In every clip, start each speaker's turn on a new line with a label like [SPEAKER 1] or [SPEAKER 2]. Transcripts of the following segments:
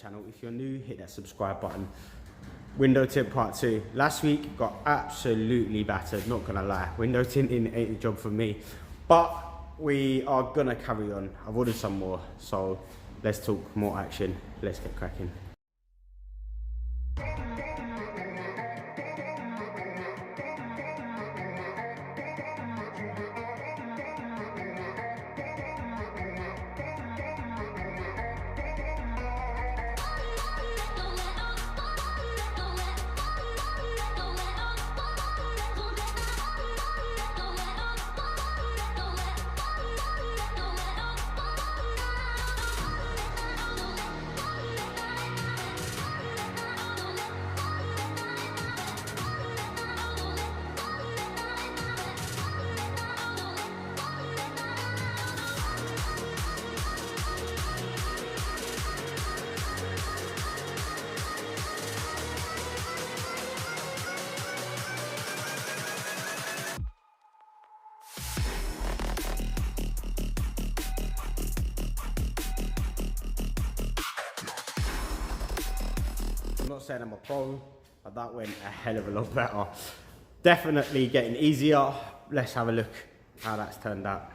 [SPEAKER 1] channel. If you're new, hit that subscribe button. Window tint part 2. Last week got absolutely battered, not gonna lie. Window tinting ain't the job for me, but we are gonna carry on. I've ordered some more, so let's talk more action. Let's get cracking. I'm not saying I'm a pro, but that went a hell of a lot better. Definitely getting easier. Let's have a look how that's turned out.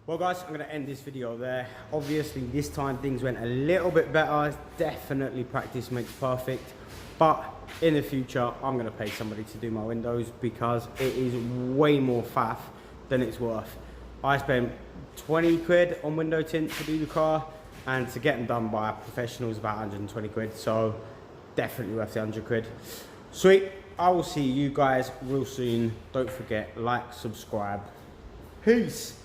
[SPEAKER 1] Well guys, I'm going to end this video there. Obviously this time things went a little bit better. Definitely practice makes perfect. But in the future, I'm going to pay somebody to do my windows because it is way more faff than it's worth. I spent 20 quid on window tint to do the car, and to get them done by a professional is about 120 quid. So definitely worth the 100 quid. Sweet. I will see you guys real soon. Don't forget, like, subscribe. Peace.